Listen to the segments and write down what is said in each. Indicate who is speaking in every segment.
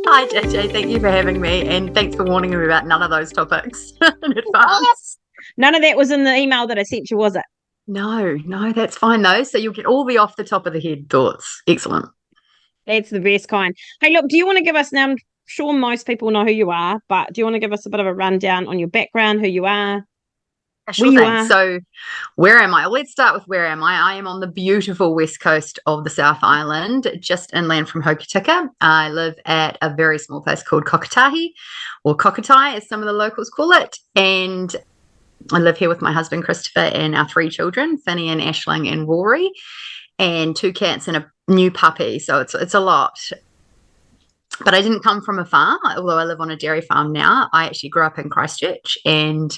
Speaker 1: Hi, JJ. Thank you for having me, and thanks for warning me about none of those topics in advance.
Speaker 2: None of that was in the email that I sent you, was it?
Speaker 1: No, that's fine though. So you'll get all the off the top of the head thoughts. Excellent.
Speaker 2: That's the best kind. Hey, look, do you want to give us now? I'm sure most people know who you are, but do you want to give us a bit of a rundown on your background, who you are, where
Speaker 1: Sure
Speaker 2: you
Speaker 1: thing.
Speaker 2: are?
Speaker 1: So, where am I? Well, let's start with where am I? I am on the beautiful west coast of the South Island, just inland from Hokitika. I live at a very small place called Kokatahi, or Kokatahi, as some of the locals call it. And I live here with my husband, Christopher, and our three children, Finny and Ashling and Rory, and two cats and a new puppy. So it's a lot. But I didn't come from a farm, although I live on a dairy farm now. I actually grew up in Christchurch, and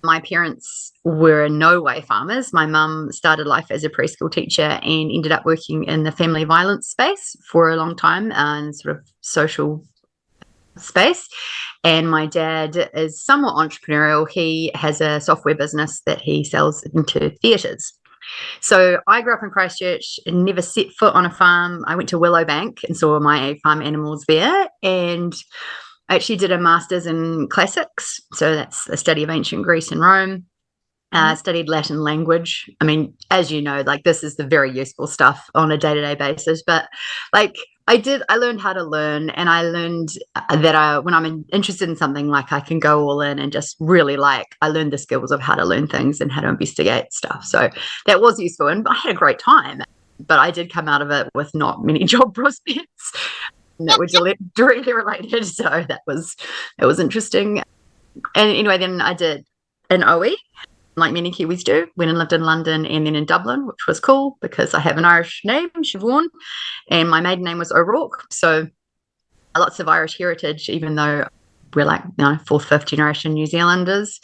Speaker 1: my parents were in no way farmers. My mum started life as a preschool teacher and ended up working in the family violence space for a long time and sort of social space. And my dad is somewhat entrepreneurial. He has a software business that he sells into theatres. So I grew up in Christchurch and never set foot on a farm. I went to Willowbank and saw my farm animals there. And I actually did a master's in classics. So that's a study of ancient Greece and Rome. Studied Latin language. I mean, as you know, like this is the very useful stuff on a day-to-day basis. But like I learned how to learn, and I learned that when I'm interested in something, like I can go all in and just really I learned the skills of how to learn things and how to investigate stuff. So that was useful, and I had a great time. But I did come out of it with not many job prospects that were directly related. So that was interesting. And anyway, then I did an OE, like many Kiwis do, went and lived in London and then in Dublin, which was cool because I have an Irish name, Siobhan, and my maiden name was O'Rourke. So lots of Irish heritage, even though we're like, fourth, fifth generation New Zealanders.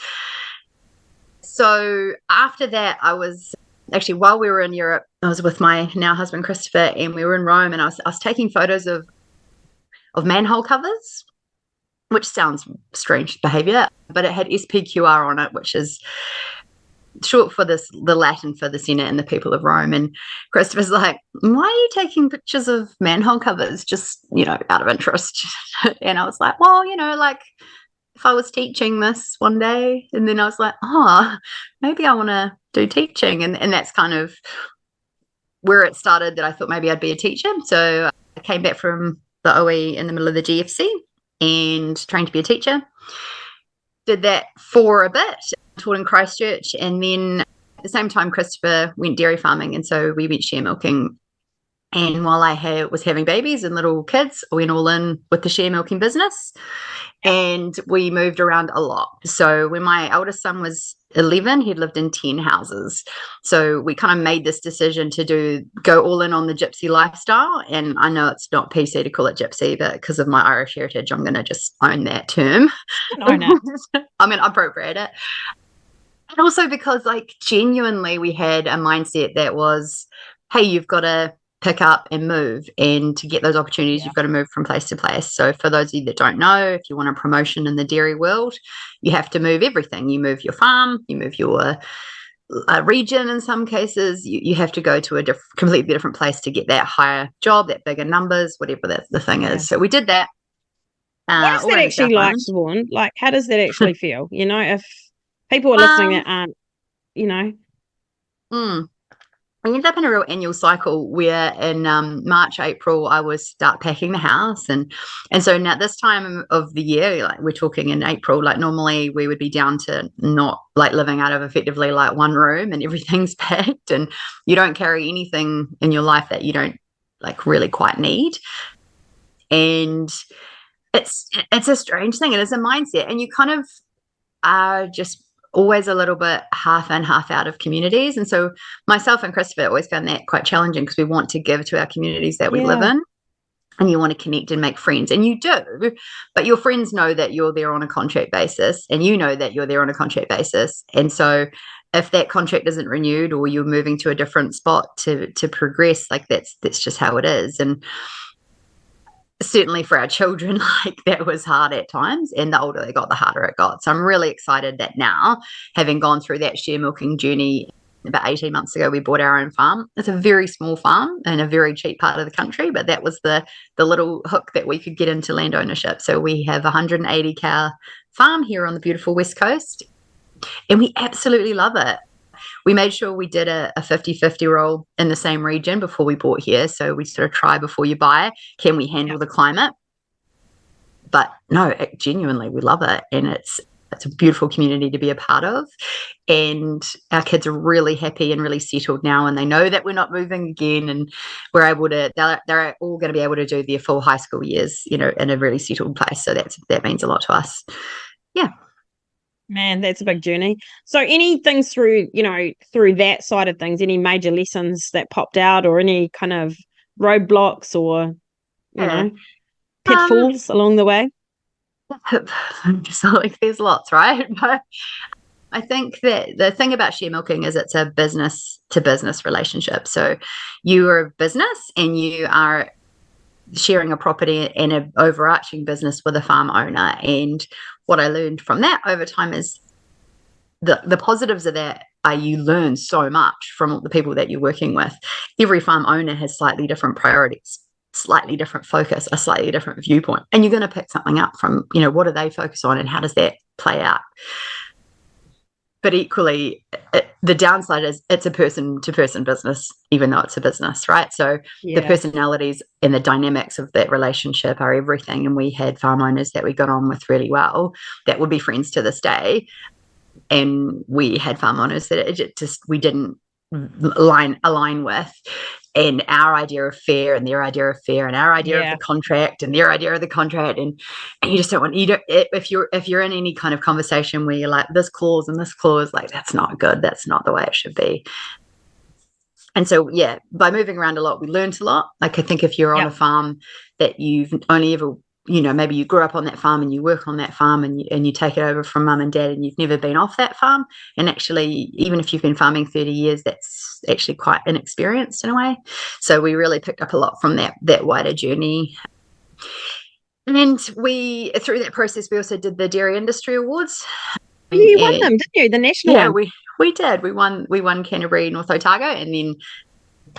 Speaker 1: So after that, I was actually, while we were in Europe, I was with my now husband, Christopher, and we were in Rome, and I was taking photos of manhole covers, which sounds strange behavior, but it had SPQR on it, which is short for the Latin for the Senate and the people of Rome. And Christopher's like, why are you taking pictures of manhole covers just, out of interest? And I was like, well, like if I was teaching this one day, and then I was like, maybe I want to do teaching. And that's kind of where it started, that I thought maybe I'd be a teacher. So I came back from the OE in the middle of the GFC and trained to be a teacher. Did that for a bit, taught in Christchurch, and then at the same time Christopher went dairy farming, and so we went share milking. And while I was having babies and little kids, I went all in with the share milking business, and we moved around a lot. So when my eldest son was 11, he'd lived in 10 houses. So we kind of made this decision to go all in on the gypsy lifestyle. And I know it's not PC to call it gypsy, but because of my Irish heritage, I'm going to just own that term.
Speaker 2: Own it.
Speaker 1: I'm going to appropriate it. And also because genuinely we had a mindset that was, hey, you've got to pick up and move, and to get those opportunities, you've got to move from place to place. So for those of you that don't know, if you want a promotion in the dairy world, you have to move everything. You move your farm, you move your region. In some cases, you have to go to a completely different place to get that higher job, that bigger numbers, whatever the thing is. So we did that.
Speaker 2: What is that actually like, Siobhan? Like, how does that actually feel? If people are listening that aren't,
Speaker 1: I ended up in a real annual cycle where in March, April, I would start packing the house. And so now this time of the year, like we're talking in April, like normally we would be down to not like living out of effectively like one room and everything's packed, and you don't carry anything in your life that you don't like really quite need. And it's a strange thing. It is a mindset, and you kind of are just always a little bit half in, half out of communities. And so myself and Christopher always found that quite challenging, because we want to give to our communities that we live in, and you want to connect and make friends, and you do, but your friends know that you're there on a contract basis, and you know that you're there on a contract basis. And so if that contract isn't renewed, or you're moving to a different spot to progress, like that's just how it is. And certainly for our children, like that was hard at times, and the older they got, the harder it got. So I'm really excited that now, having gone through that share milking journey about 18 months ago, we bought our own farm. It's a very small farm in a very cheap part of the country, but that was the little hook that we could get into land ownership. So we have a 180 cow farm here on the beautiful West Coast, and we absolutely love it. We made sure we did a 50-50 rule in the same region before we bought here. So we sort of try before you buy. Can we handle the climate? But no, genuinely, we love it. And it's a beautiful community to be a part of. And our kids are really happy and really settled now. And they know that we're not moving again. And we're able to, they're all going to be able to do their full high school years, in a really settled place. So that means a lot to us. Yeah.
Speaker 2: Man, that's a big journey. So any things through that side of things, any major lessons that popped out or any kind of roadblocks or, pitfalls along the way?
Speaker 1: Just like there's lots, right? But I think that the thing about share milking is it's a business to business relationship. So you are a business and you are sharing a property and an overarching business with a farm owner. And what I learned from that over time is the positives of that are you learn so much from the people that you're working with. Every farm owner has slightly different priorities, slightly different focus, a slightly different viewpoint. And you're going to pick something up from, what do they focus on and how does that play out? But equally, the downside is it's a person-to-person business, even though it's a business, right? So the personalities and the dynamics of that relationship are everything. And we had farm owners that we got on with really well that would be friends to this day. And we had farm owners that we didn't align with. And our idea of fair and their idea of fair and our idea of the contract and their idea of the contract. And you just don't want, if you're in any kind of conversation where you're like this clause and this clause, like that's not good. That's not the way it should be. And so, by moving around a lot, we learned a lot. Like I think if you're on a farm that you've only ever, maybe you grew up on that farm and you work on that farm and you take it over from mum and dad and you've never been off that farm. And actually, even if you've been farming 30 years, that's actually quite inexperienced in a way. So we really picked up a lot from that wider journey. And through that process, we also did the Dairy Industry Awards.
Speaker 2: You won them, didn't you? The national one.
Speaker 1: Yeah, we did. We won Canterbury, North Otago, and then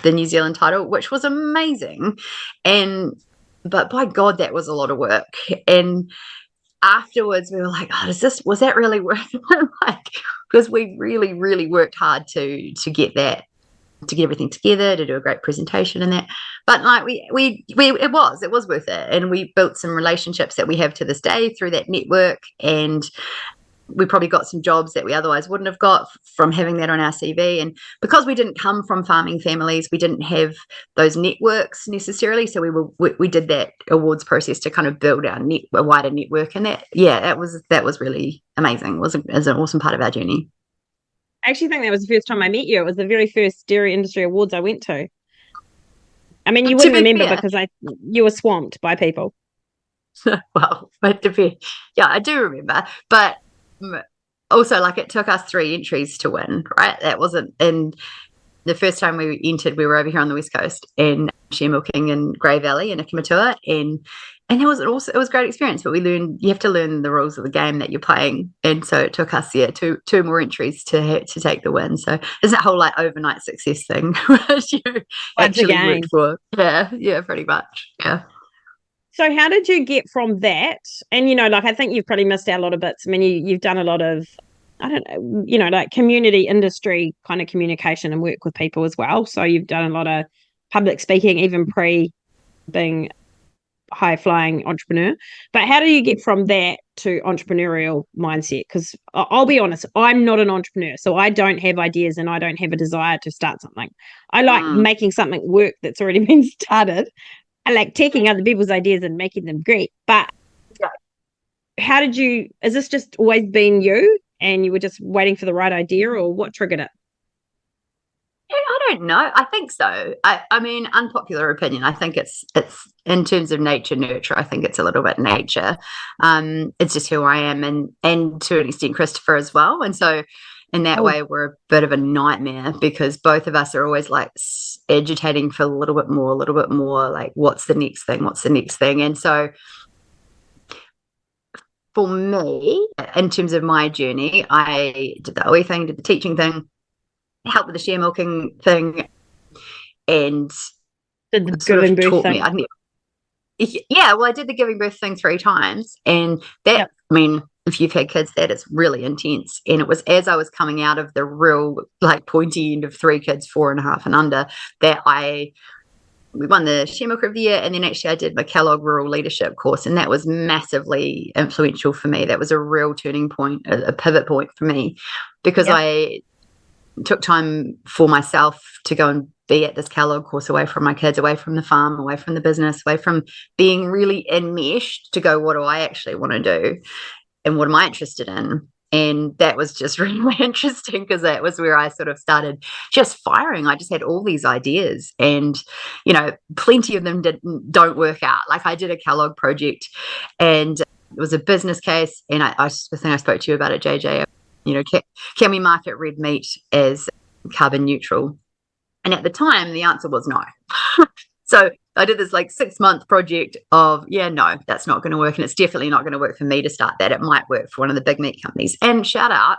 Speaker 1: the New Zealand title, which was amazing. But by God, that was a lot of work. And afterwards, we were like, was that really worth it? Because we really, really worked hard to get everything together, to do a great presentation and that. But it was worth it. And we built some relationships that we have to this day through that network. And we probably got some jobs that we otherwise wouldn't have got from having that on our CV. And because we didn't come from farming families, we didn't have those networks necessarily. So we did that awards process to kind of build a wider network. And that was really amazing. It was an awesome part of our journey.
Speaker 2: I actually think that was the first time I met you. It was the very first Dairy Industry Awards I went to. I mean, you wouldn't remember because you were swamped by people.
Speaker 1: Well, but I do remember. But also, it took us 3 entries to win, right? That wasn't in the first time we entered. We were over here on the West Coast and share milking in Grey Valley in Ikamatua, and it was a great experience. But you have to learn the rules of the game that you're playing, and so it took us two more entries to take the win. So it's that whole overnight success thing, which you actually worked for. Yeah, pretty much. Yeah.
Speaker 2: So how did you get from that? And, I think you've probably missed out a lot of bits. I mean, you've done a lot of, I don't know, community industry kind of communication and work with people as well. So you've done a lot of public speaking, even pre being high flying entrepreneur. But how do you get from that to entrepreneurial mindset? Because I'll be honest, I'm not an entrepreneur. So I don't have ideas and I don't have a desire to start something. I like making something work that's already been started. I like taking other people's ideas and making them great. But is this just always been you and you were just waiting for the right idea, or what triggered it?
Speaker 1: Yeah, I don't know. I think so. I mean, unpopular opinion. I think it's in terms of nature, nurture. I think it's a little bit nature. It's just who I am, and to an extent, Christopher as well. And so in that way, we're a bit of a nightmare because both of us are always agitating for a little bit more, what's the next thing? What's the next thing? And so for me, in terms of my journey, I did the OE thing, did the teaching thing, helped with the share milking thing, and
Speaker 2: Did the
Speaker 1: sort
Speaker 2: giving
Speaker 1: of
Speaker 2: birth
Speaker 1: taught
Speaker 2: thing.
Speaker 1: me. Yeah, well, I did the giving birth thing 3 times, and that,
Speaker 2: Yep.
Speaker 1: I mean, if you've had kids, that is really intense. And it was as I was coming out of the real like pointy end of 3 kids, 4.5 and under, that we won the Share Milker of the Year, and then actually I did my Kellogg Rural Leadership course, and that was massively influential for me. That was a real turning point, a pivot point for me, because
Speaker 2: Yep.
Speaker 1: I took time for myself to go and be at this Kellogg course, away from my kids, away from the farm, away from the business, away from being really enmeshed, to go, what do I actually want to do? And what am I interested in? And that was just really interesting, because that was where I sort of started just firing. I just had all these ideas, and, plenty of them don't work out. Like, I did a Kellogg project, and it was a business case. And the thing I spoke to you about at JJ, can we market red meat as carbon neutral? And at the time, the answer was no. So I did this like 6-month project of, no, that's not going to work. And it's definitely not going to work for me to start that. It might work for one of the big meat companies. And shout out,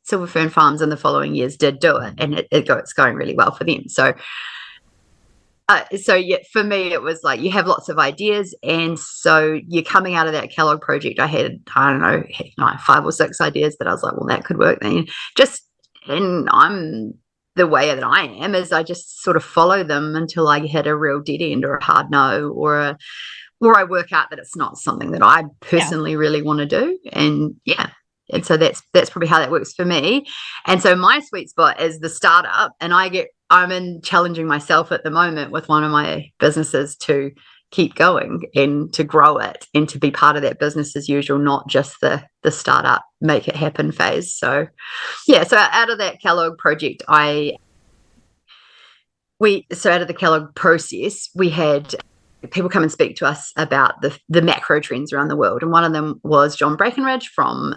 Speaker 1: Silver Fern Farms in the following years did do it. And it's going really well for them. So for me, it was like, you have lots of ideas. And so you're coming out of that Kellogg project. I had, I don't know, like 5 or 6 ideas that I was like, well, that could work then. And I'm the way that I am is I just sort of follow them until I hit a real dead end or a hard no, or I work out that it's not something that I personally really want to do. And and so that's probably how that works for me. And so my sweet spot is the startup, and I'm in challenging myself at the moment with one of my businesses to keep going and to grow it and to be part of that business as usual, not just the startup, make it happen phase. So so out of that Kellogg project, out of the Kellogg process, we had people come and speak to us about the macro trends around the world. And one of them was John Brackenridge from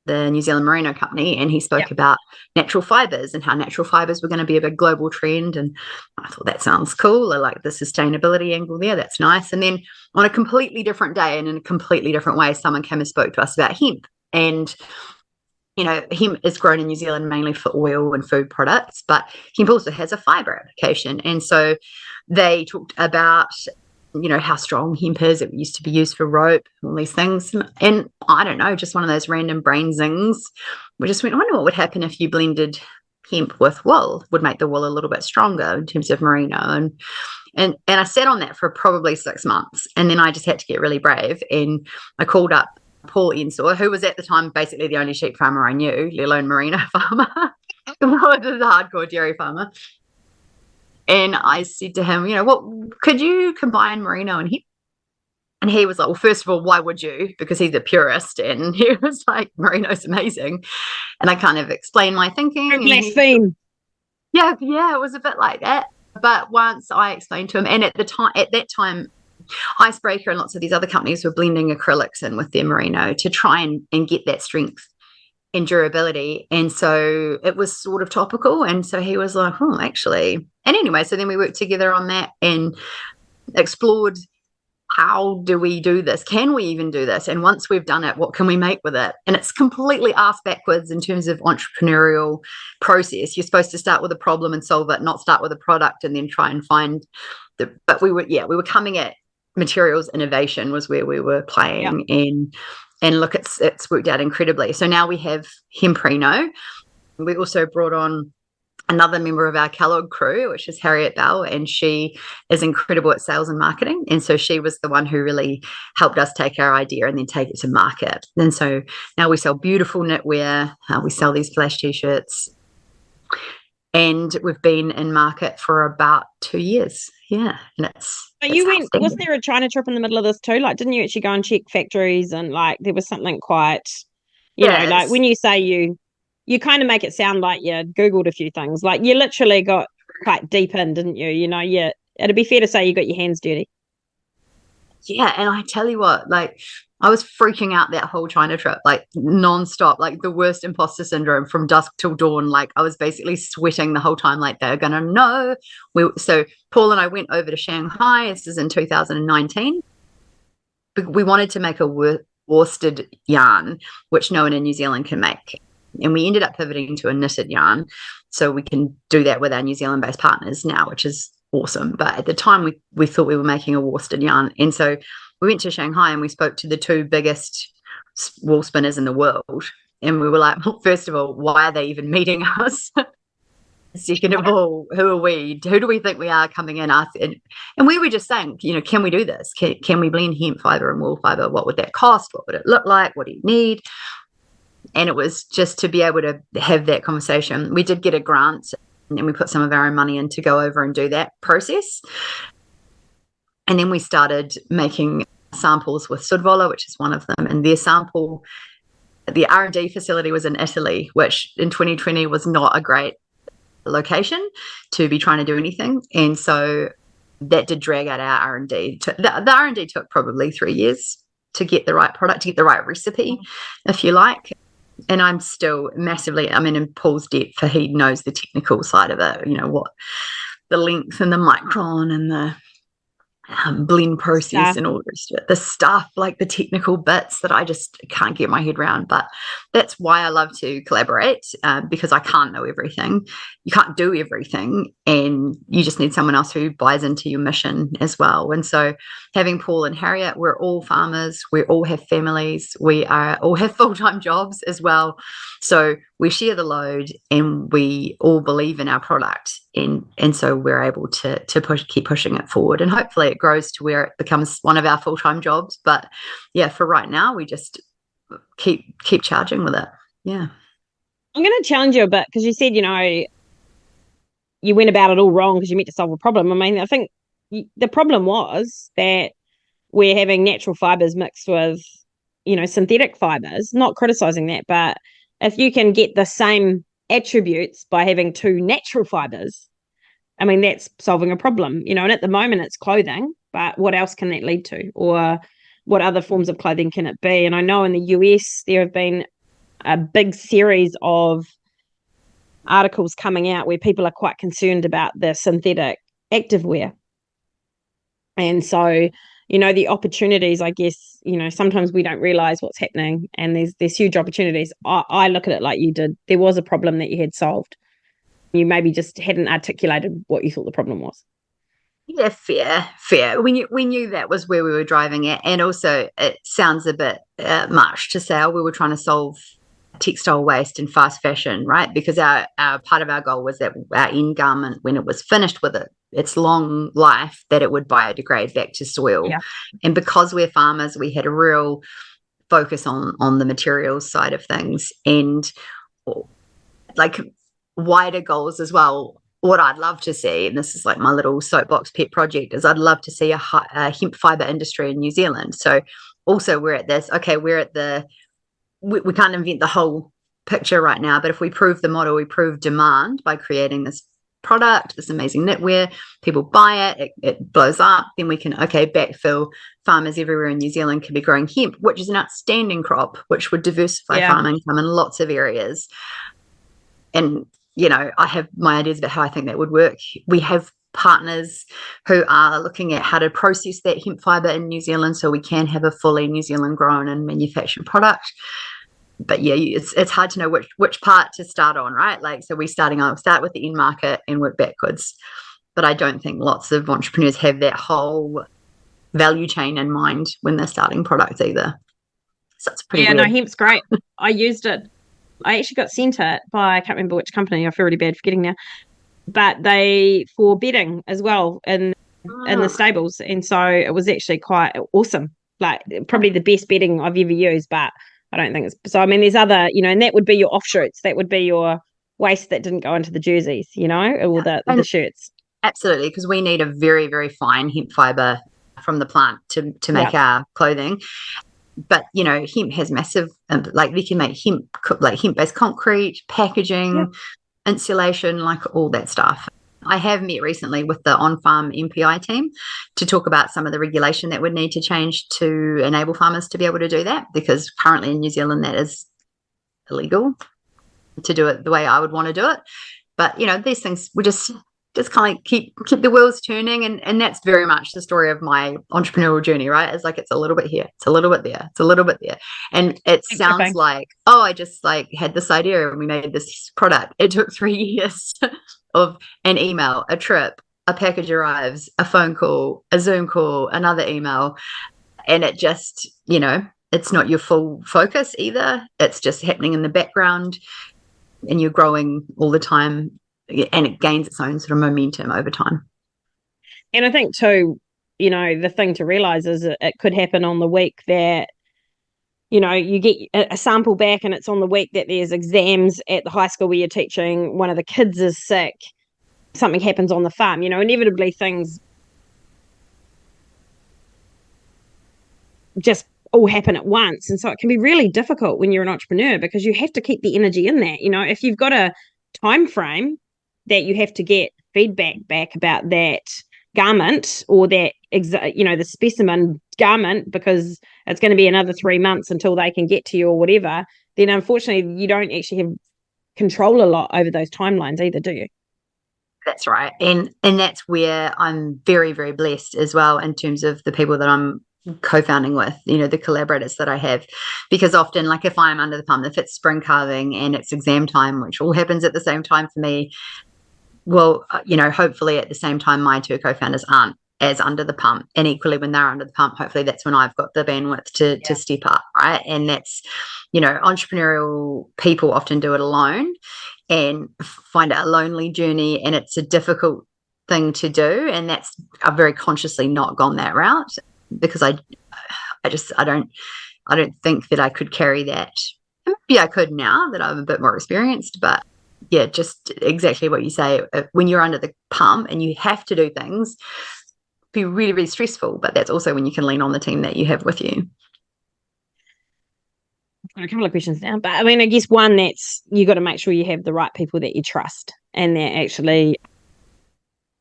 Speaker 1: the New Zealand Merino Company, and he spoke about natural fibres and how natural fibres were going to be a big global trend. And I thought, that sounds cool. I like the sustainability angle there. That's nice. And then on a completely different day and in a completely different way, someone came and spoke to us about hemp. And hemp is grown in New Zealand mainly for oil and food products, but hemp also has a fibre application. And so they talked about how strong hemp is. It used to be used for rope, all these things. And I don't know, just one of those random brain zings. We just went, I wonder what would happen if you blended hemp with wool. Would make the wool a little bit stronger in terms of merino. And I sat on that for probably 6 months. And then I just had to get really brave. And I called up Paul Ensor, who was at the time basically the only sheep farmer I knew, let alone merino farmer. The hardcore dairy farmer. And I said to him, what could you combine merino and hemp? And he was like, well, first of all, why would you? Because he's a purist. And he was like, merino's amazing. And I kind of explained my thinking.
Speaker 2: Blaspheme.
Speaker 1: Yeah, it was a bit like that. But once I explained to him, and at that time, Icebreaker and lots of these other companies were blending acrylics in with their merino to try and get that strength and durability. And so it was sort of topical. And so he was like, actually. And anyway, so then we worked together on that and explored, how do we do this? Can we even do this? And once we've done it, what can we make with it? And it's completely ass backwards in terms of entrepreneurial process. You're supposed to start with a problem and solve it, not start with a product and then try and find but we were coming at materials innovation was where we were playing. And look, it's worked out incredibly. So now we have Hemp Reno. We also brought on another member of our Kellogg crew, which is Harriet Bell, and she is incredible at sales and marketing. And so she was the one who really helped us take our idea and then take it to market. And so now we sell beautiful knitwear. We sell these flash t-shirts. And we've been in market for about 2 years. Yeah. And
Speaker 2: was there a China trip in the middle of this too? Like, didn't you actually go and check factories and like there was something quite, you know, like when you say you kind of make it sound like you Googled a few things. Like you literally got quite deep in, didn't you? You know, it'd be fair to say you got your hands dirty.
Speaker 1: Yeah. And I tell you what, like I was freaking out that whole China trip, like nonstop, like the worst imposter syndrome from dusk till dawn. Like I was basically sweating the whole time, like they're going to know. So Paul and I went over to Shanghai. This is in 2019. We wanted to make a worsted yarn, which no one in New Zealand can make. And we ended up pivoting to a knitted yarn. So we can do that with our New Zealand-based partners now, which is awesome. But at the time, we thought we were making a worsted yarn. And so we went to Shanghai and we spoke to the two biggest wool spinners in the world. And we were like, well, first of all, why are they even meeting us? Second of all, who are we? Who do we think we are coming in? Us and we were just saying, can we do this? Can we blend hemp fiber and wool fiber? What would that cost? What would it look like? What do you need? And it was just to be able to have that conversation. We did get a grant and we put some of our own money in to go over and do that process. And then we started making samples with Sudvola, which is one of them. And their sample, the R&D facility was in Italy, which in 2020 was not a great location to be trying to do anything. And so that did drag out our R&D. The R&D took probably 3 years to get the right product, to get the right recipe, if you like. And I'm still massively, in Paul's depth, for he knows the technical side of it, what the length and the micron and the blend process and all the rest of it, the stuff, like the technical bits that I just can't get my head around. But that's why I love to collaborate, because I can't know everything. You can't do everything, and you just need someone else who buys into your mission as well. And so having Paul and Harriet, we're all farmers, we all have families, we all have full-time jobs as well. So we share the load and we all believe in our product. And so we're able to keep pushing it forward, and hopefully it grows to where it becomes one of our full-time jobs. But yeah, for right now, we just keep charging with it. Yeah.
Speaker 2: I'm going to challenge you a bit, because you said, you went about it all wrong because you meant to solve a problem. I think the problem was that we're having natural fibers mixed with, synthetic fibers. Not criticizing that, but if you can get the same attributes by having two natural fibers, that's solving a problem. And at the moment it's clothing, but what else can that lead to? Or what other forms of clothing can it be? And I know in the US there have been a big series of articles coming out where people are quite concerned about the synthetic activewear. And so, the opportunities, I guess, sometimes we don't realize what's happening, and there's huge opportunities. I look at it like you did. There was a problem that you had solved. You maybe just hadn't articulated what you thought the problem was.
Speaker 1: Yeah, fair. We knew that was where we were driving at. And also it sounds a bit much to say, we were trying to solve textile waste and fast fashion, right? Because our part of our goal was that our end garment, when it was finished with its long life, that it would biodegrade back to soil.
Speaker 2: Yeah.
Speaker 1: And because we're farmers, we had a real focus on the materials side of things, and like wider goals as well. What I'd love to see, and this is like my little soapbox pet project, is I'd love to see a hemp fiber industry in New Zealand. So also we're at this, we can't invent the whole picture right now, but if we prove the model, we prove demand by creating this product, this amazing knitwear, people buy it blows up, then we can backfill. Farmers everywhere in New Zealand can be growing hemp, which is an outstanding crop, which would diversify farm income in lots of areas. And I have my ideas about how I think that would work. We have partners who are looking at how to process that hemp fiber in New Zealand so we can have a fully New Zealand grown and manufactured product. But yeah, it's hard to know which part to start on, right? Like, so we start with the end market and work backwards. But I don't think lots of entrepreneurs have that whole value chain in mind when they're starting products either. So it's pretty weird.
Speaker 2: No, hemp's great. I used it. I actually got sent it by, I can't remember which company. I feel really bad forgetting now. But for bedding as well in the stables. And so it was actually quite awesome. Like probably the best bedding I've ever used, but I don't think it's so. There's other, and that would be your offshoots. That would be your waste that didn't go into the jerseys, or the shirts.
Speaker 1: Absolutely, because we need a very, very fine hemp fiber from the plant to make our clothing. But hemp has massive, we can make hemp-based concrete, packaging, insulation, like all that stuff. I have met recently with the on-farm MPI team to talk about some of the regulation that would need to change to enable farmers to be able to do that, because currently in New Zealand that is illegal to do it the way I would want to do it. But these things, we just just kind of keep the wheels turning. And that's very much the story of my entrepreneurial journey, right? It's like, it's a little bit here, it's a little bit there, it's a little bit there. And it sounds like, oh, I just like had this idea and we made this product. It took 3 years of an email, a trip, a package arrives, a phone call, a Zoom call, another email. And it just, it's not your full focus either. It's just happening in the background and you're growing all the time. And it gains its own sort of momentum over time.
Speaker 2: And I think too, the thing to realize is that it could happen on the week that, you get a sample back and it's on the week that there's exams at the high school where you're teaching, one of the kids is sick, something happens on the farm, inevitably things just all happen at once. And so it can be really difficult when you're an entrepreneur because you have to keep the energy in that. If you've got a time frame that you have to get feedback back about that garment or that, the specimen garment, because it's going to be another 3 months until they can get to you or whatever, then unfortunately you don't actually have control a lot over those timelines either, do you?
Speaker 1: That's right. And that's where I'm very, very blessed as well in terms of the people that I'm co-founding with, the collaborators that I have, because often, like if I'm under the pump, if it's spring calving and it's exam time, which all happens at the same time for me, well, hopefully at the same time my two co-founders aren't as under the pump, and equally when they're under the pump, hopefully that's when I've got the bandwidth to step up, right? And that's, entrepreneurial people often do it alone and find it a lonely journey, and it's a difficult thing to do, and I've very consciously not gone that route because I don't think that I could carry that. Maybe I could now that I'm a bit more experienced, but yeah, just exactly what you say. When you're under the pump and you have to do things, be really, really stressful, but that's also when you can lean on the team that you have with you.
Speaker 2: A couple of questions now, but I mean, I guess one, that's you got to make sure you have the right people that you trust and that actually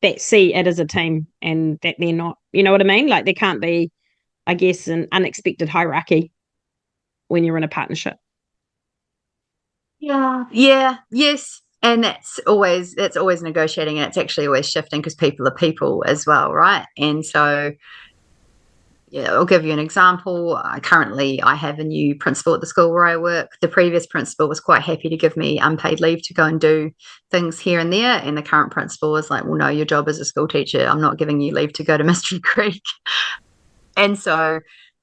Speaker 2: that see it as a team and that they're not, you know what I mean? Like there can't be, I guess, an unexpected hierarchy when you're in a partnership.
Speaker 1: Yes. And that's always negotiating, and it's actually always shifting because people are people as well, right? And so, I'll give you an example. Currently, I have a new principal at the school where I work. The previous principal was quite happy to give me unpaid leave to go and do things here and there. And the current principal was like, well, no, your job as a school teacher, I'm not giving you leave to go to Mystery Creek. And so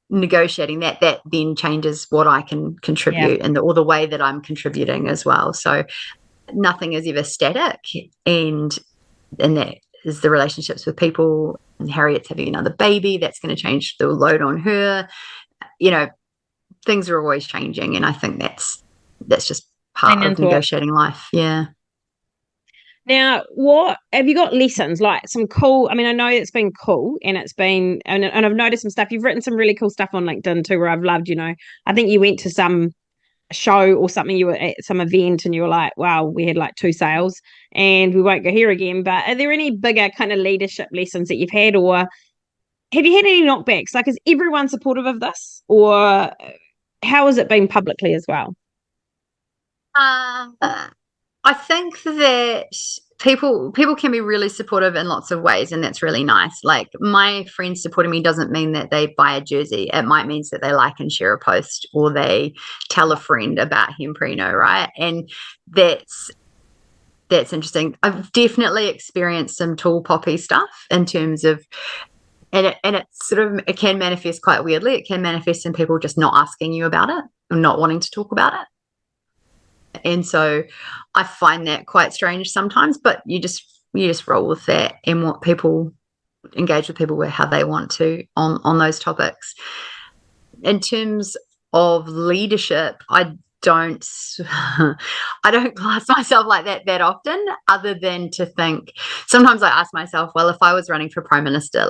Speaker 1: negotiating that then changes what I can contribute or the way that I'm contributing as well. So nothing is ever static, and that is the relationships with people. And Harriet's having another baby, that's going to change the load on her. Things are always changing, and I think that's just part of negotiating life. Yeah.
Speaker 2: Now, what have you got lessons, like some cool, I mean, I know it's been cool and it's been, and I've noticed some stuff, you've written some really cool stuff on LinkedIn too, where I've loved, I think you went to some show or something, you were at some event and you were like, wow, we had like 2 sales and we won't go here again. But are there any bigger kind of leadership lessons that you've had, or have you had any knockbacks? Like, is everyone supportive of this, or how has it been publicly as well?
Speaker 1: I think that people can be really supportive in lots of ways, and that's really nice. Like, my friends supporting me doesn't mean that they buy a jersey. It might mean that they like and share a post, or they tell a friend about Hemp Reno, right? And that's interesting. I've definitely experienced some tall poppy stuff in terms of, and it can manifest quite weirdly. It can manifest in people just not asking you about it or not wanting to talk about it. And so I find that quite strange sometimes, but you just roll with that and want people engage with people how they want to on those topics. In terms of leadership, I don't class myself like that often, other than to think, sometimes I ask myself, well, if I was running for Prime Minister,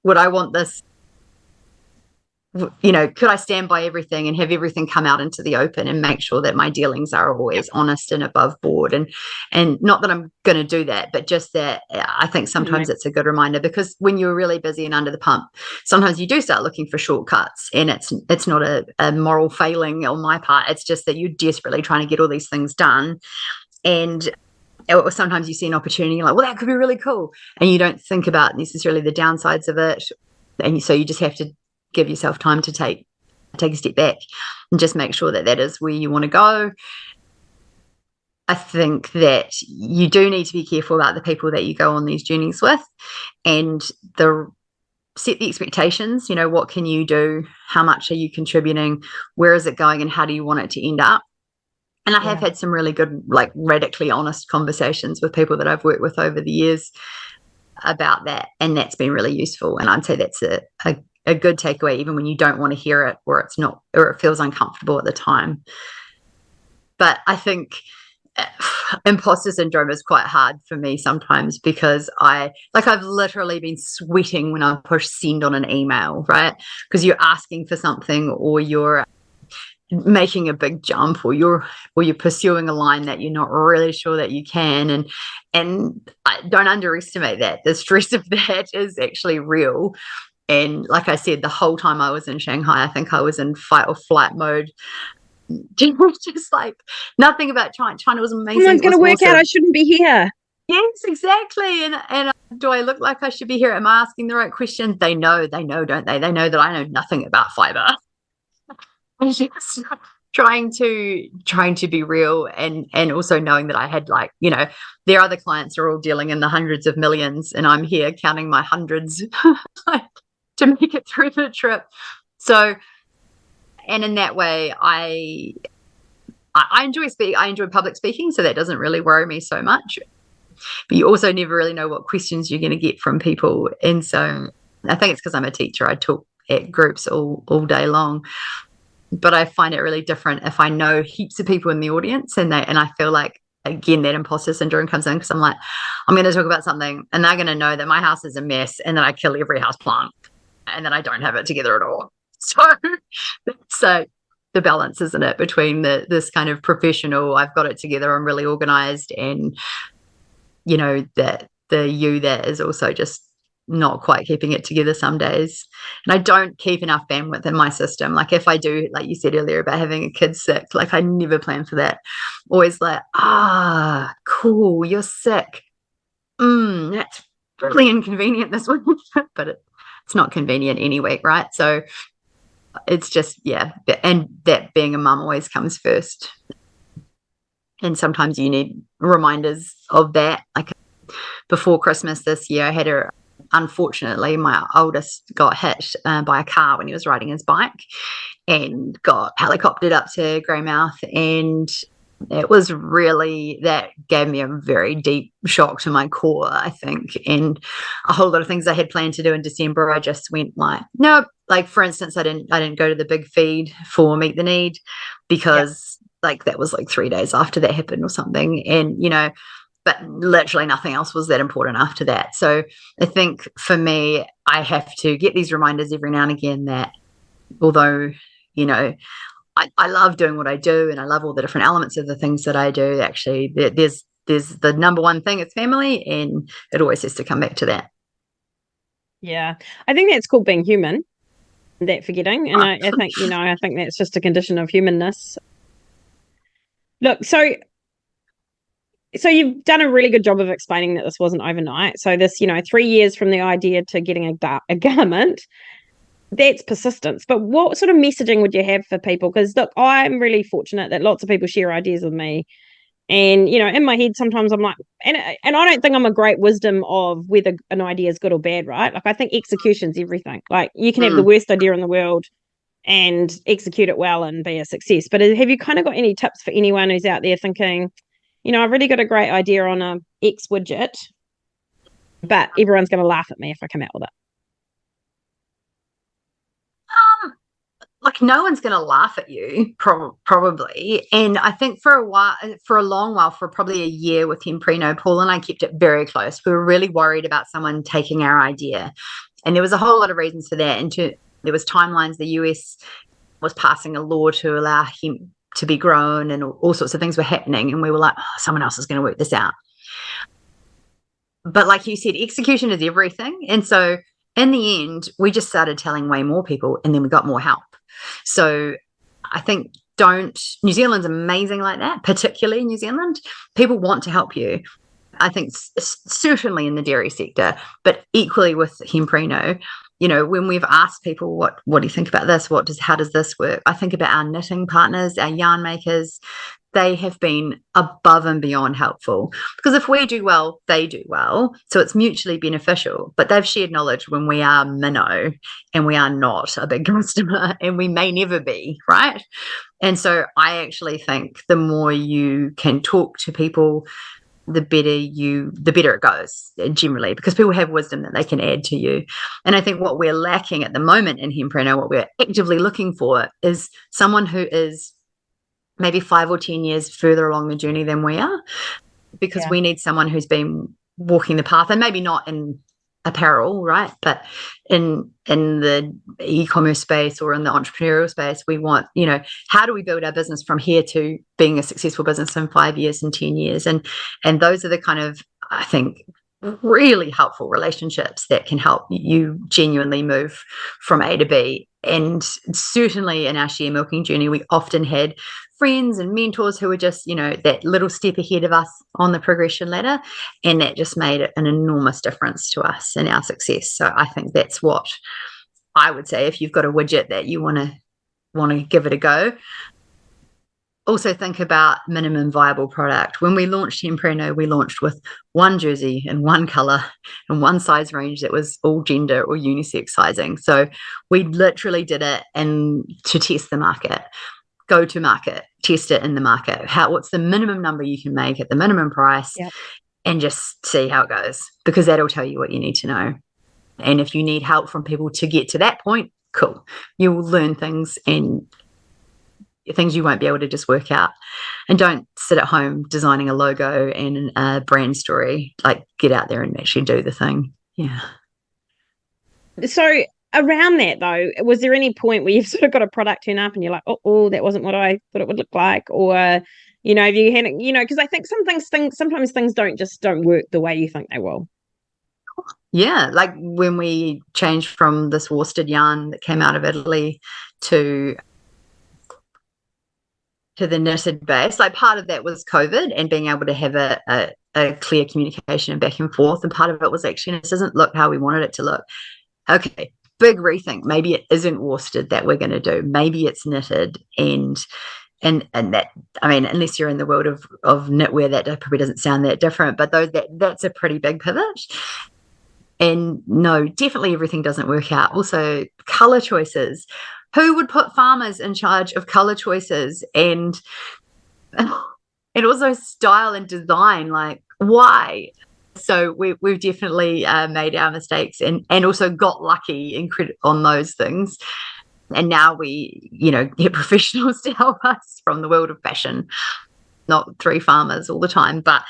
Speaker 1: would I want this? Could I stand by everything and have everything come out into the open and make sure that my dealings are always honest and above board? And not that I'm going to do that, but just that I think sometimes it's a good reminder, because when you're really busy and under the pump, sometimes you do start looking for shortcuts, and it's not a moral failing on my part. It's just that you're desperately trying to get all these things done. And or sometimes you see an opportunity, you're like, well, that could be really cool. And you don't think about necessarily the downsides of it. And so you just have to give yourself time to take a step back and just make sure that that is where you want to go. I think that you do need to be careful about the people that you go on these journeys with, and set the expectations. What can you do? How much are you contributing? Where is it going? And how do you want it to end up? And I have had some really good, like, radically honest conversations with people that I've worked with over the years about that. And that's been really useful. And I'd say that's a good takeaway, even when you don't want to hear it, or it feels uncomfortable at the time. But I think imposter syndrome is quite hard for me sometimes, because I've literally been sweating when I push send on an email, right? Because you're asking for something, or you're making a big jump, or you're pursuing a line that you're not really sure that you can, and I don't underestimate that. The stress of that is actually real. And like I said, the whole time I was in Shanghai, I think I was in fight or flight mode. Just like nothing about China. China was amazing.
Speaker 2: Someone's going to work out I shouldn't be here.
Speaker 1: Yes, exactly. And do I look like I should be here? Am I asking the right questions? They know, don't they? They know that I know nothing about fibre. Just trying to be real, and also knowing that I had, like, their other clients are all dealing in the hundreds of millions, and I'm here counting my hundreds to make it through the trip. So, and in that way, I enjoy public speaking, so that doesn't really worry me so much. But you also never really know what questions you're going to get from people, and so I think it's because I'm a teacher. I talk at groups all day long. But I find it really different if I know heaps of people in the audience, and I feel like, again, that imposter syndrome comes in, because I'm like, I'm going to talk about something and they're going to know that my house is a mess, and that I kill every house plant, and that I don't have it together at all. So the balance, isn't it, between this kind of professional, I've got it together, I'm really organized, and that the you that is also just not quite keeping it together some days. And I don't keep enough bandwidth in my system. Like, if I do, like you said earlier about having a kid sick, like, I never plan for that. Always like, cool, you're sick. That's really inconvenient this week. But it's not convenient anyway, right? So it's just, and that being a mum always comes first. And sometimes you need reminders of that. Like, before Christmas this year, I had unfortunately, my oldest got hit by a car when he was riding his bike, and got helicoptered up to Greymouth. And it was really, that gave me a very deep shock to my core, I think. And a whole lot of things I had planned to do in December, I just went like, nope. Like, for instance, I didn't go to the big feed for Meet the Need, because like, that was like 3 days after that happened or something. And, but literally nothing else was that important after that. So I think for me, I have to get these reminders every now and again that, although, I love doing what I do, and I love all the different elements of the things that I do, actually there's the number one thing, it's family, and it always has to come back to that.
Speaker 2: Yeah. I think that's called being human, that forgetting. And I think, I think that's just a condition of humanness. Look, so you've done a really good job of explaining that this wasn't overnight. So this, 3 years from the idea to getting a garment, that's persistence. But what sort of messaging would you have for people? Because look, I'm really fortunate that lots of people share ideas with me. And, in my head, sometimes I'm like, and I don't think I'm a great wisdom of whether an idea is good or bad, right? Like, I think execution's everything. Like, you can have the worst idea in the world and execute it well and be a success. But have you kind of got any tips for anyone who's out there thinking, I've really got a great idea on a X widget, but everyone's going to laugh at me if I come out with it?
Speaker 1: Like, no one's going to laugh at you, probably. And I think for a long while, for probably a year with Hemp Reno, Paul and I kept it very close. We were really worried about someone taking our idea. And there was a whole lot of reasons for that. And there was timelines. The US was passing a law to allow hemp to be grown, and all sorts of things were happening. And we were like, someone else is going to work this out. But like you said, execution is everything. And so in the end, we just started telling way more people, and then we got more help. So I think New Zealand's amazing like that, particularly New Zealand. People want to help you. I think certainly in the dairy sector, but equally with Hemp Reno, when we've asked people, what do you think about this? How does this work? I think about our knitting partners, our yarn makers. They have been above and beyond helpful, because if we do well, they do well. So it's mutually beneficial, but they've shared knowledge when we are minnow and we are not a big customer, and we may never be, right? And so I actually think the more you can talk to people, the better it goes generally, because people have wisdom that they can add to you. And I think what we're lacking at the moment in Hemp Reno, what we're actively looking for, is someone who is maybe 5 or 10 years further along the journey than we are, because we need someone who's been walking the path, and maybe not in apparel, right, but in the e-commerce space or in the entrepreneurial space. We want, how do we build our business from here to being a successful business in 5 years and 10 years? And those are the kind of, I think, really helpful relationships that can help you genuinely move from A to B. And certainly in our share milking journey, we often had friends and mentors who were just, that little step ahead of us on the progression ladder. And that just made an enormous difference to us and our success. So I think that's what I would say if you've got a widget that you want to give it a go. Also think about minimum viable product. When we launched Hemp Reno, we launched with one jersey and one color and one size range that was all gender or unisex sizing. So we literally did it to test the market. Go to market, test it in the market. What's the minimum number you can make at the minimum price, and just see how it goes, because that'll tell you what you need to know. And if you need help from people to get to that point, cool. You will learn things and things you won't be able to just work out. And don't sit at home designing a logo and a brand story. Like, get out there and actually do the thing. Yeah.
Speaker 2: So around that, though, was there any point where you've sort of got a product turn up and you're like, oh, that wasn't what I thought it would look like? Or, have you had, because I think sometimes things don't work the way you think they will.
Speaker 1: Yeah, like when we changed from this worsted yarn that came out of Italy to the knitted base, like part of that was COVID and being able to have a clear communication and back and forth. And part of it was actually, this doesn't look how we wanted it to look. Okay, big rethink. Maybe it isn't worsted that we're going to do. Maybe it's knitted, and that, I mean, unless you're in the world of knitwear, that probably doesn't sound that different, but that's a pretty big pivot. And no, definitely everything doesn't work out. Also, color choices. Who would put farmers in charge of color choices and also style and design? Like, why? So we've definitely made our mistakes and also got lucky on those things. And now we, get professionals to help us from the world of fashion, not 3 farmers all the time. But,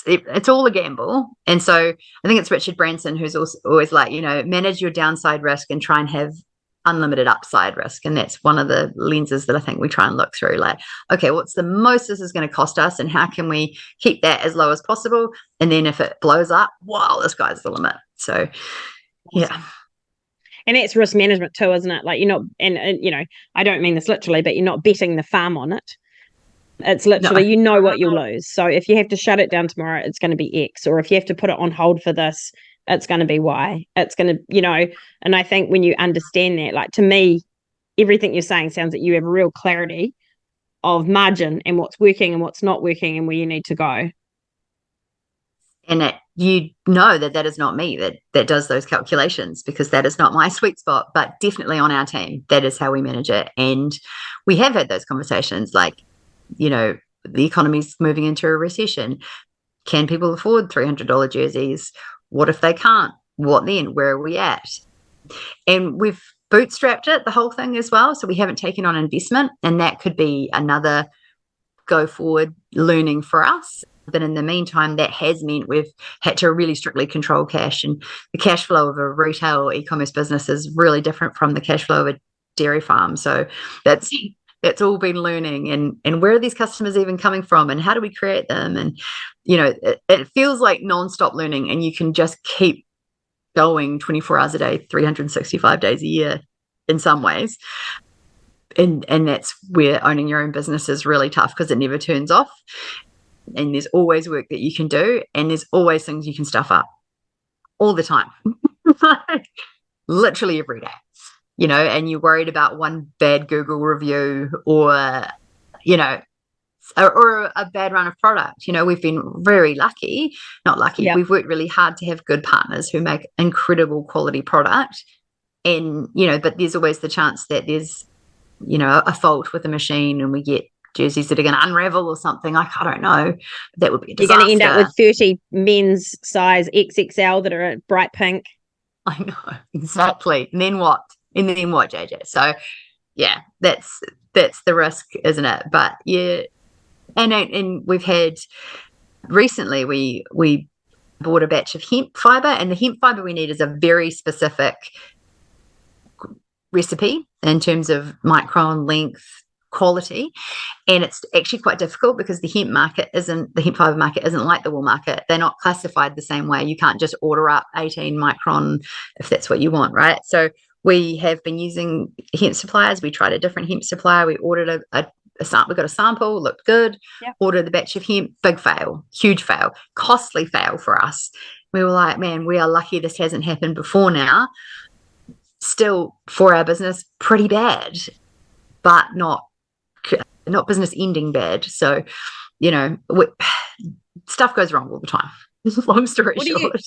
Speaker 1: it's all a gamble. And so I think it's Richard Branson who's also always like, manage your downside risk and try and have unlimited upside risk. And that's one of the lenses that I think we try and look through. Like, okay, what's the most this is going to cost us, and how can we keep that as low as possible? And then if it blows up, wow, the sky's the limit. So, yeah.
Speaker 2: And that's risk management too, isn't it? Like, you're not, and I don't mean this literally, but you're not betting the farm on it. It's literally, what you'll lose. So if you have to shut it down tomorrow, it's going to be X. Or if you have to put it on hold for this, it's going to be Y. It's going to, and I think when you understand that, like, to me, everything you're saying sounds like you have real clarity of margin and what's working and what's not working and where you need to go.
Speaker 1: And that is not me that does those calculations, because that is not my sweet spot, but definitely on our team, that is how we manage it. And we have had those conversations, like, the economy's moving into a recession. Can people afford $300 jerseys? What if they can't? What then? Where are we at? And we've bootstrapped it, the whole thing as well. So we haven't taken on investment, and that could be another go forward learning for us. But in the meantime, that has meant we've had to really strictly control cash, and the cash flow of a retail e-commerce business is really different from the cash flow of a dairy farm. So that's all been learning, and where are these customers even coming from, and how do we create them? And it feels like non-stop learning, and you can just keep going 24 hours a day, 365 days a year in some ways. and that's where owning your own business is really tough, because it never turns off, and there's always work that you can do, and there's always things you can stuff up all the time. Like, literally every day, and you're worried about one bad Google review, or or a bad run of product. We've been very lucky, not lucky.
Speaker 2: Yeah.
Speaker 1: We've worked really hard to have good partners who make incredible quality product. And, but there's always the chance that there's, a fault with the machine, and we get jerseys that are going to unravel or something. I don't know. That would be a disaster.
Speaker 2: You're going to end up with 30 men's size XXL that are a bright pink.
Speaker 1: I know, exactly. And then what? JJ? So, yeah, that's the risk, isn't it? But yeah, and we've had recently we bought a batch of hemp fibre, and the hemp fibre we need is a very specific recipe in terms of micron length, quality, and it's actually quite difficult because the hemp fibre market isn't like the wool market. They're not classified the same way. You can't just order up 18 micron if that's what you want, right? So we have been using hemp suppliers. We tried a different hemp supplier. We ordered we got a sample, looked good.
Speaker 2: Yep.
Speaker 1: Ordered the batch of hemp, big fail, huge fail, costly fail for us. We were like, man, we are lucky this hasn't happened before now. Still, for our business, pretty bad, but not business ending bad. So, stuff goes wrong all the time. Long story short.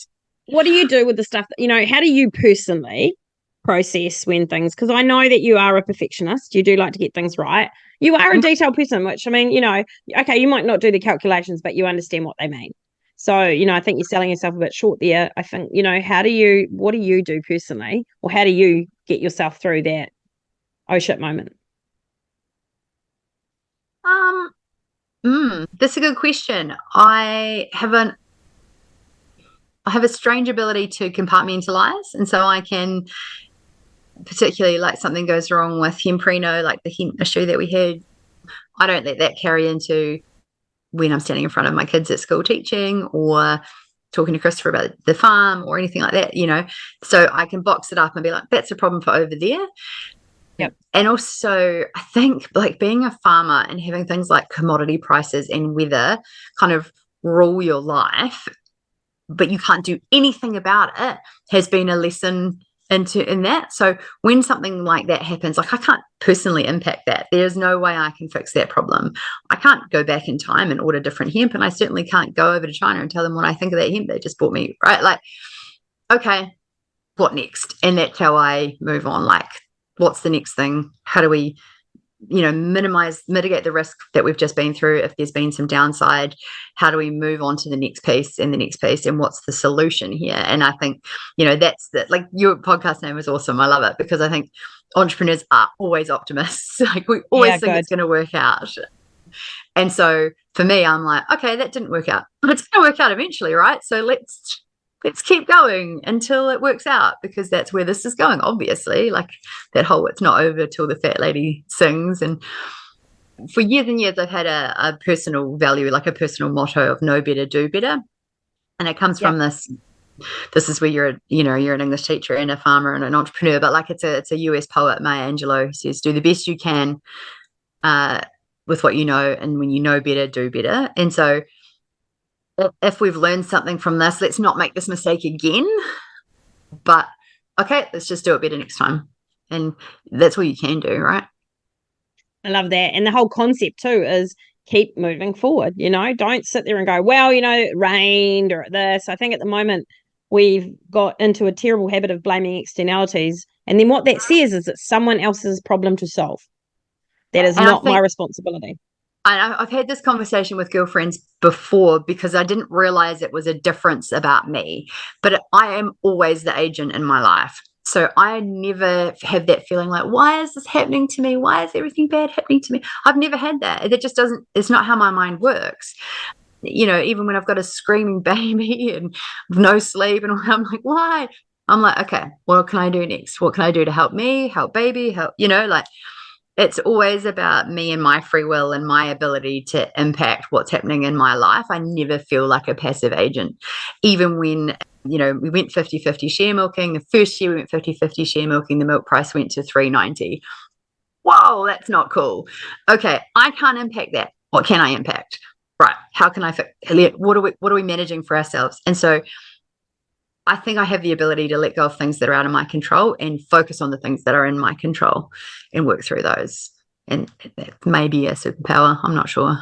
Speaker 2: What do you do with the stuff that, how do you personally process when things, because I know that you are a perfectionist, you do like to get things right. You are a detailed person, which, I mean, okay, you might not do the calculations, but you understand what they mean. So, I think you're selling yourself a bit short there. I think, what do you do personally, or how do you get yourself through that oh shit moment?
Speaker 1: That's a good question. I have a strange ability to compartmentalize, and so I can, particularly like something goes wrong with Hemp Reno, like the hemp issue that we had, I don't let that carry into when I'm standing in front of my kids at school teaching, or talking to Christopher about the farm, or anything like that, so I can box it up and be like, that's a problem for over there.
Speaker 2: Yep.
Speaker 1: And also, I think, like, being a farmer and having things like commodity prices and weather kind of rule your life, but you can't do anything about it, has been a lesson in that. So when something like that happens, like, I can't personally impact that. There's no way I can fix that problem. I can't go back in time and order different hemp, and I certainly can't go over to China and tell them what I think of that hemp they just bought me, right? Like, okay, what next? And that's how I move on. Like, what's the next thing? How do we, mitigate the risk that we've just been through? If there's been some downside, how do we move on to the next piece and the next piece? And what's the solution here? And I think, that's like, your podcast name is awesome. I love it, because I think entrepreneurs are always optimists. Like, we always think it's going to work out. And so for me, I'm like, okay, that didn't work out, but it's going to work out eventually, right? So let's keep going until it works out, because that's where this is going, obviously. Like that whole "it's not over till the fat lady sings." And for years and years, I've had a personal value, like a personal motto of know better, do better. And it comes from this is where you're an English teacher and a farmer and an entrepreneur, but like it's a US poet, Maya Angelou, who says, do the best you can with what you know, and when you know better, do better. And so if we've learned something from this, let's not make this mistake again, but okay, let's just do it better next time. And that's what you can do, right?
Speaker 2: I love that. And the whole concept too is keep moving forward. Don't sit there and go, well, it rained or this. I think at the moment we've got into a terrible habit of blaming externalities, and then what that says is it's someone else's problem to solve. That is not my responsibility.
Speaker 1: I've had this conversation with girlfriends before, because I didn't realize it was a difference about me, but I am always the agent in my life. So I never have that feeling like, why is this happening to me? Why is everything bad happening to me? I've never had that. It just doesn't, it's not how my mind works. Even when I've got a screaming baby and no sleep, and I'm like, why? I'm like, okay, what can I do next? What can I do to help me, help baby, help, it's always about me and my free will and my ability to impact what's happening in my life. I never feel like a passive agent. Even when, we went 50-50 share milking. The first year we went 50-50 share milking, the milk price went to $3.90. whoa, that's not cool. Okay, I can't impact that. What can I impact? Right. How can I fix? What are we managing for ourselves? And so I think I have the ability to let go of things that are out of my control and focus on the things that are in my control and work through those. And that may be a superpower. I'm not sure.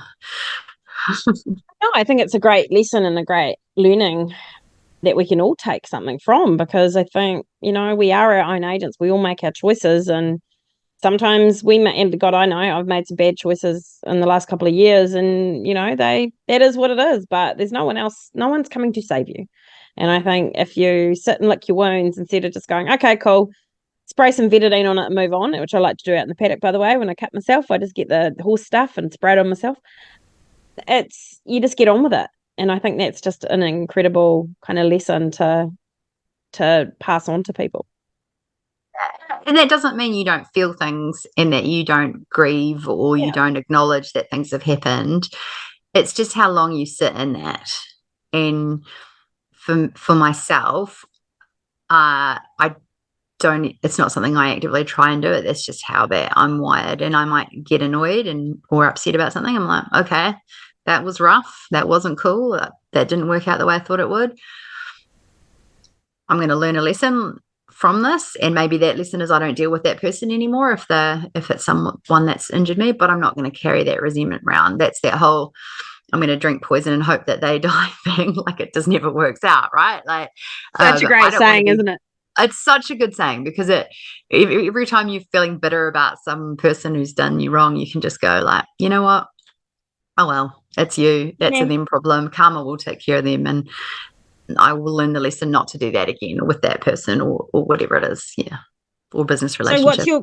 Speaker 2: No, I think it's a great lesson and a great learning that we can all take something from, because I think, we are our own agents. We all make our choices, and sometimes and God, I know I've made some bad choices in the last couple of years, and that is what it is, but there's no one's coming to save you. And I think if you sit and lick your wounds instead of just going, okay, cool, spray some betadine on it and move on, which I like to do out in the paddock, by the way. When I cut myself, I just get the horse stuff and spray it on myself. You just get on with it. And I think that's just an incredible kind of lesson to pass on to people.
Speaker 1: And that doesn't mean you don't feel things and that you don't grieve or you don't acknowledge that things have happened. It's just how long you sit in that. And for myself, I don't, it's not something I actively try and do it. That's just how I'm wired. And I might get annoyed or upset about something. I'm like, okay, that was rough. That wasn't cool. That didn't work out the way I thought it would. I'm going to learn a lesson from this, and maybe that lesson is I don't deal with that person anymore if it's someone that's injured me, but I'm not going to carry that resentment around. That's that whole I'm going to drink poison and hope that they die thing. Like, it just never works out, right? Like,
Speaker 2: such a great saying, isn't it?
Speaker 1: It's such a good saying, because every time you're feeling bitter about some person who's done you wrong, you can just go like, you know what? Oh well, it's you. That's a them problem. Karma will take care of them, and I will learn the lesson not to do that again with that person or whatever it is. Yeah. Or business relationship.
Speaker 2: So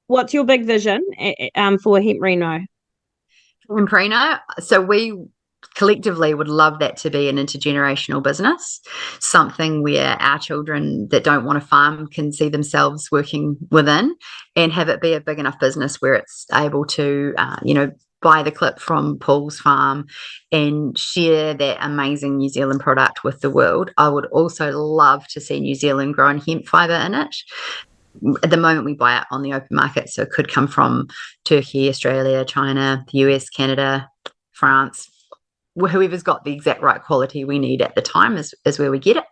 Speaker 2: what's your big vision for Hemp Reno?
Speaker 1: Hemp Reno. So we collectively would love that to be an intergenerational business, something where our children that don't want to farm can see themselves working within, and have it be a big enough business where it's able to, buy the clip from Paul's farm and share that amazing New Zealand product with the world. I would also love to see New Zealand grown hemp fibre in it. At the moment, we buy it on the open market, so it could come from Turkey, Australia, China, the US, Canada, France. Whoever's got the exact right quality we need at the time is where we get it.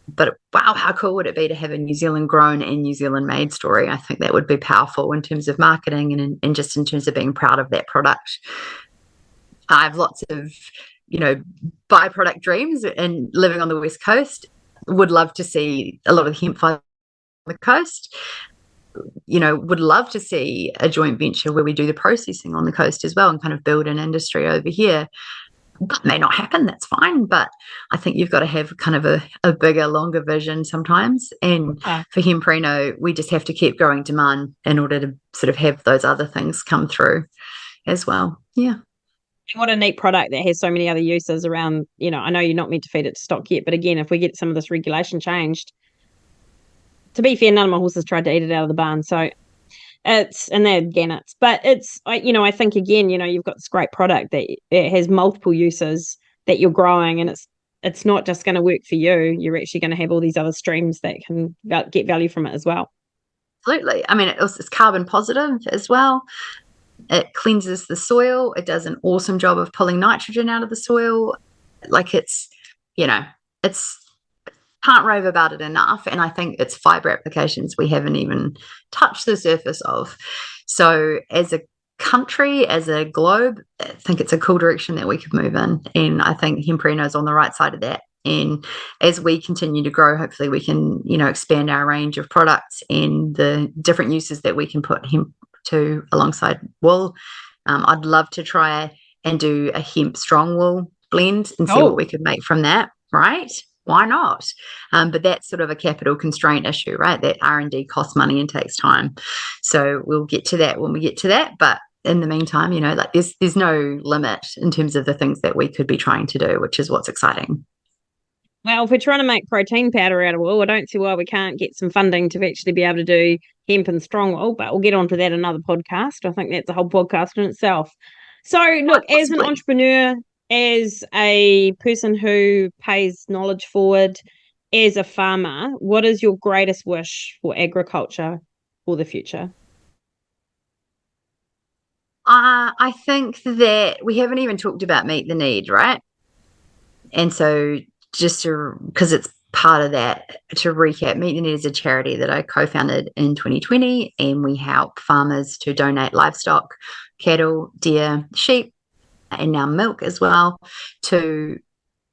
Speaker 1: But wow, how cool would it be to have a New Zealand grown and New Zealand made story? I think that would be powerful in terms of marketing and just in terms of being proud of that product. I have lots of, byproduct dreams, and living on the West Coast, would love to see a lot of hemp on the coast. Would love to see a joint venture where we do the processing on the coast as well and kind of build an industry over here. That may not happen, that's fine, but I think you've got to have kind of a bigger, longer vision sometimes. And for Hemp Reno, we just have to keep growing demand in order to sort of have those other things come through as well. Yeah.
Speaker 2: What a neat product that has so many other uses around, I know you're not meant to feed it to stock yet, but again, if we get some of this regulation changed, to be fair, none of my horses tried to eat it out of the barn, so and they're gannets, but I think again, you've got this great product that it has multiple uses that you're growing, and it's not just going to work for you. You're actually going to have all these other streams that can get value from it as well.
Speaker 1: Absolutely. I mean, it's carbon positive as well. It cleanses the soil. It does an awesome job of pulling nitrogen out of the soil. Like, it's can't rave about it enough. And I think it's fibre applications we haven't even touched the surface of. So as a country, as a globe, I think it's a cool direction that we could move in. And I think Hemp Reno is on the right side of that. And as we continue to grow, hopefully we can, expand our range of products and the different uses that we can put hemp to alongside wool. I'd love to try and do a hemp strong wool blend and see what we could make from that, right? Why not? But that's sort of a capital constraint issue, right? That R&D costs money and takes time. So we'll get to that when we get to that. But in the meantime, there's no limit in terms of the things that we could be trying to do, which is what's exciting.
Speaker 2: Well, if we're trying to make protein powder out of wool, I don't see why we can't get some funding to actually be able to do hemp and strong wool, but we'll get onto that another podcast. I think that's a whole podcast in itself. So look, as an entrepreneur, as a person who pays knowledge forward, as a farmer, what is your greatest wish for agriculture for the future?
Speaker 1: I think that we haven't even talked about Meet the Need, right? And so because it's part of that, to recap, Meet the Need is a charity that I co-founded in 2020, and we help farmers to donate livestock, cattle, deer, sheep, and now milk as well, to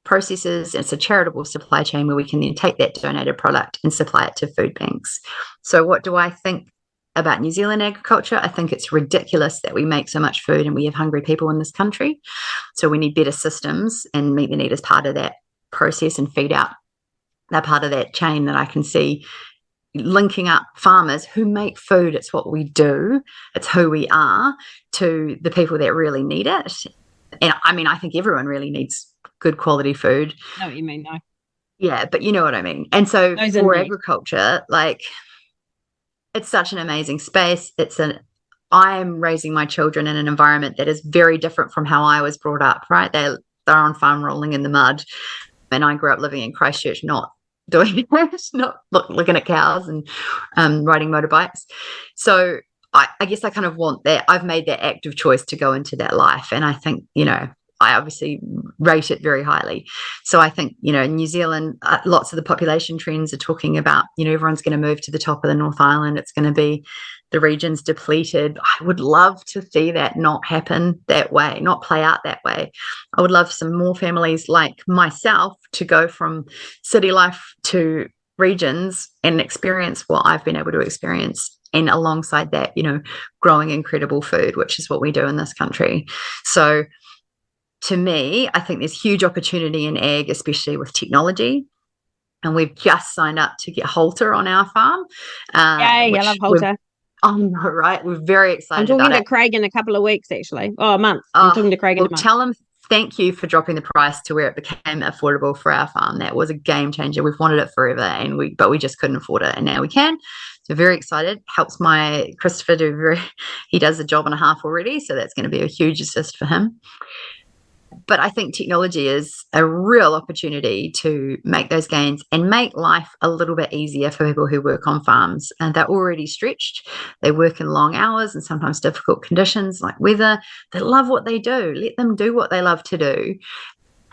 Speaker 1: processors. It's a charitable supply chain where we can then take that donated product and supply it to food banks. So what do I think about New Zealand agriculture? I think it's ridiculous that we make so much food and we have hungry people in this country. So we need better systems, and Meet the Need is part of that process and feed out that part of that chain that I can see linking up farmers who make food. It's what we do. It's who we are, to the people that really need it. And I mean, I think everyone really needs good quality food.
Speaker 2: I know what you mean, though.
Speaker 1: Yeah, but you know what I mean. And so
Speaker 2: Those
Speaker 1: for agriculture, like, it's such an amazing space. I'm raising my children in an environment that is very different from how I was brought up, right? They're on farm rolling in the mud. And I grew up living in Christchurch, not doing that, not looking at cows and riding motorbikes. So I guess I kind of want that. I've made that active choice to go into that life. And I think, I obviously rate it very highly. So I think, in New Zealand, lots of the population trends are talking about, everyone's going to move to the top of the North Island. It's going to be the region's depleted. I would love to see that not happen that way, not play out that way. I would love some more families like myself to go from city life to regions and experience what I've been able to experience. And alongside that, growing incredible food, which is what we do in this country. So to me, I think there's huge opportunity in ag, especially with technology. And we've just signed up to get Halter on our farm.
Speaker 2: Yay, I love Halter.
Speaker 1: Oh, no, right? We're very excited
Speaker 2: I'm talking to Craig in a couple of weeks, actually. Oh, a month. I'm talking to Craig in a month.
Speaker 1: Tell him thank you for dropping the price to where it became affordable for our farm. That was a game changer. We've wanted it forever, but we just couldn't afford it, and now we can. So very excited. Helps my Christopher he does a job and a half already, so that's going to be a huge assist for him. But I think technology is a real opportunity to make those gains and make life a little bit easier for people who work on farms. And they're already stretched. They work in long hours and sometimes difficult conditions like weather. They love what they do. Let them do what they love to do,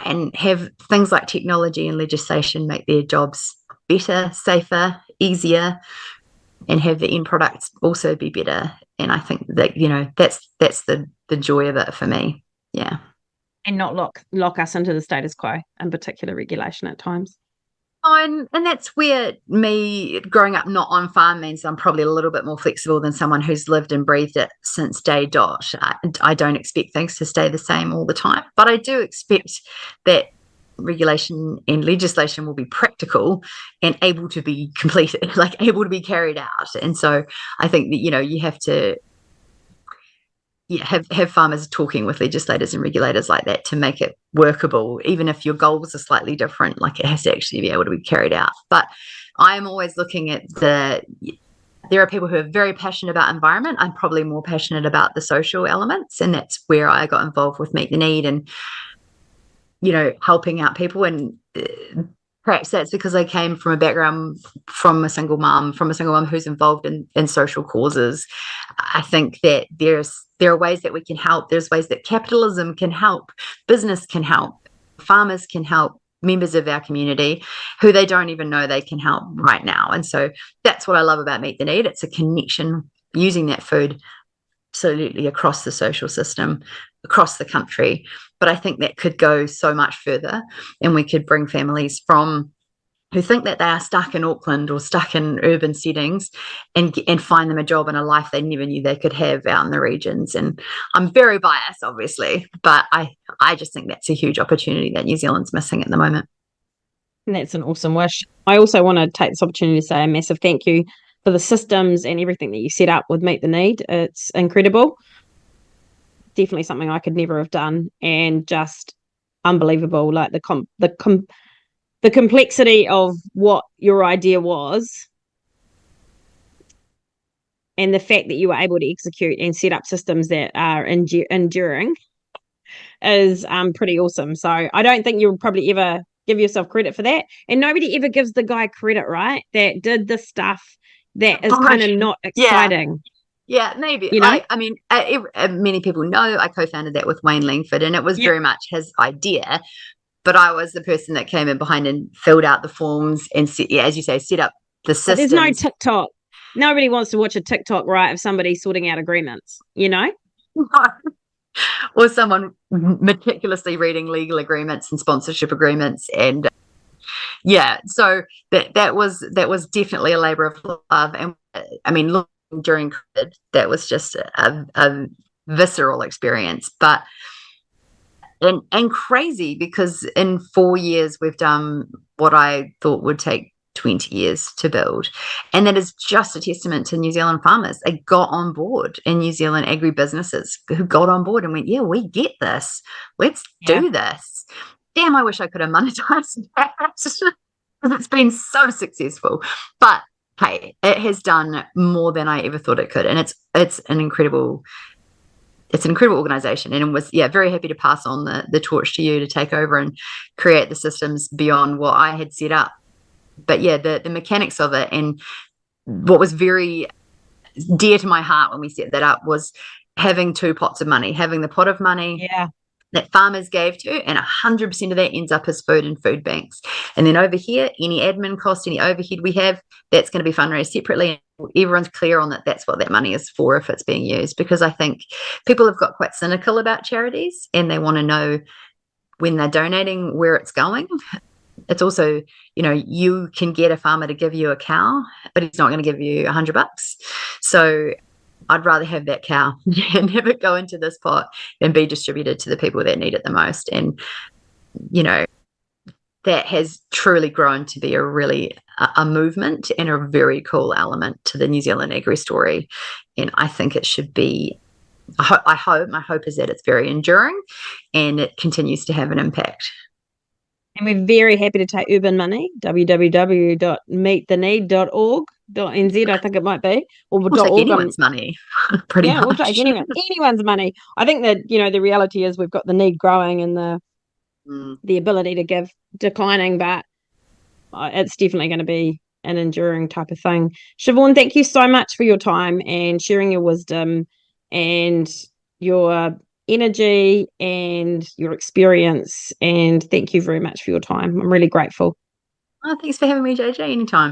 Speaker 1: and have things like technology and legislation make their jobs better, safer, easier, and have the end products also be better. And I think that, that's the joy of it for me. Yeah.
Speaker 2: And not lock us into the status quo and particular regulation at times.
Speaker 1: And that's where me growing up not on farm means I'm probably a little bit more flexible than someone who's lived and breathed it since day dot. I don't expect things to stay the same all the time, but I do expect that regulation and legislation will be practical and able to be completed, like able to be carried out. And so I think that, you have to have farmers talking with legislators and regulators like that to make it workable, even if your goals are slightly different. Like, it has to actually be able to be carried out. But I'm always looking at there are people who are very passionate about environment. I'm probably more passionate about the social elements, and that's where I got involved with Meet the Need and helping out people. And perhaps that's because I came from a background from a single mum who's involved in social causes. I think that there are ways that we can help. There's ways that capitalism can help, business can help, farmers can help, members of our community who they don't even know they can help right now. And so that's what I love about Meet the Need. It's a connection, using that food absolutely across the social system, across the country. But I think that could go so much further, and we could bring families who think that they are stuck in Auckland or stuck in urban settings and find them a job and a life they never knew they could have out in the regions. And I'm very biased, obviously, but I just think that's a huge opportunity that New Zealand's missing at the moment.
Speaker 2: And that's an awesome wish. I also want to take this opportunity to say a massive thank you for the systems and everything that you set up with Meet the Need. It's incredible. Definitely something I could never have done, and just unbelievable. Like the complexity of what your idea was, and the fact that you were able to execute and set up systems that are enduring is pretty awesome. So I don't think you'll probably ever give yourself credit for that. And nobody ever gives the guy credit, right? That did the stuff that is kind of not exciting.
Speaker 1: Yeah, maybe.
Speaker 2: you know?
Speaker 1: Like, I mean, many people know I co-founded that with Wayne Langford, and it was
Speaker 2: Yep.
Speaker 1: very much his idea. But I was the person that came in behind and filled out the forms and, yeah, as you say, set up the
Speaker 2: But there's no
Speaker 1: systems.
Speaker 2: TikTok. Nobody wants to watch a TikTok, right, of somebody sorting out agreements, you know?
Speaker 1: Or someone meticulously reading legal agreements and sponsorship agreements, and yeah, so that was definitely a labor of love. And I mean, looking during COVID, that was just a visceral experience, but and crazy, because in 4 years we've done what I thought would take 20 years to build. And that is just a testament to New Zealand farmers. They got on board, and New Zealand agribusinesses who got on board and went, yeah, we get this. Let's
Speaker 2: Yeah.
Speaker 1: do this. Damn, I wish I could have monetized that, because it's been so successful. But hey, it has done more than I ever thought it could. And it's an incredible organization, and it was, yeah, very happy to pass on the torch to you to take over and create the systems beyond what I had set up. But yeah, the mechanics of it, and what was very dear to my heart when we set that up, was having two pots of money, having the pot of money that farmers gave to, and 100% of that ends up as food in food banks. And then over here, any admin cost, any overhead we have, that's going to be fundraised separately. Everyone's clear on that. That's what that money is for if it's being used, because I think people have got quite cynical about charities, and they want to know when they're donating where it's going. It's also, you can get a farmer to give you a cow, but he's not going to give you $100. So I'd rather have that cow and have it go into this pot and be distributed to the people that need it the most. And, that has truly grown to be a movement and a very cool element to the New Zealand agri story. And I think it should be, my hope is that it's very enduring and it continues to have an impact.
Speaker 2: And we're very happy to take urban money, www.meettheneed.org.nz, I think it might be. Or
Speaker 1: We'll take anyone's money, pretty much.
Speaker 2: We'll take anyone's money. I think that, the reality is we've got the need growing and the ability to give declining, but it's definitely going to be an enduring type of thing. Siobhan, thank you so much for your time and sharing your wisdom and your energy and your experience, and thank you very much for your time. I'm really grateful.
Speaker 1: Oh, thanks for having me, JJ. Anytime.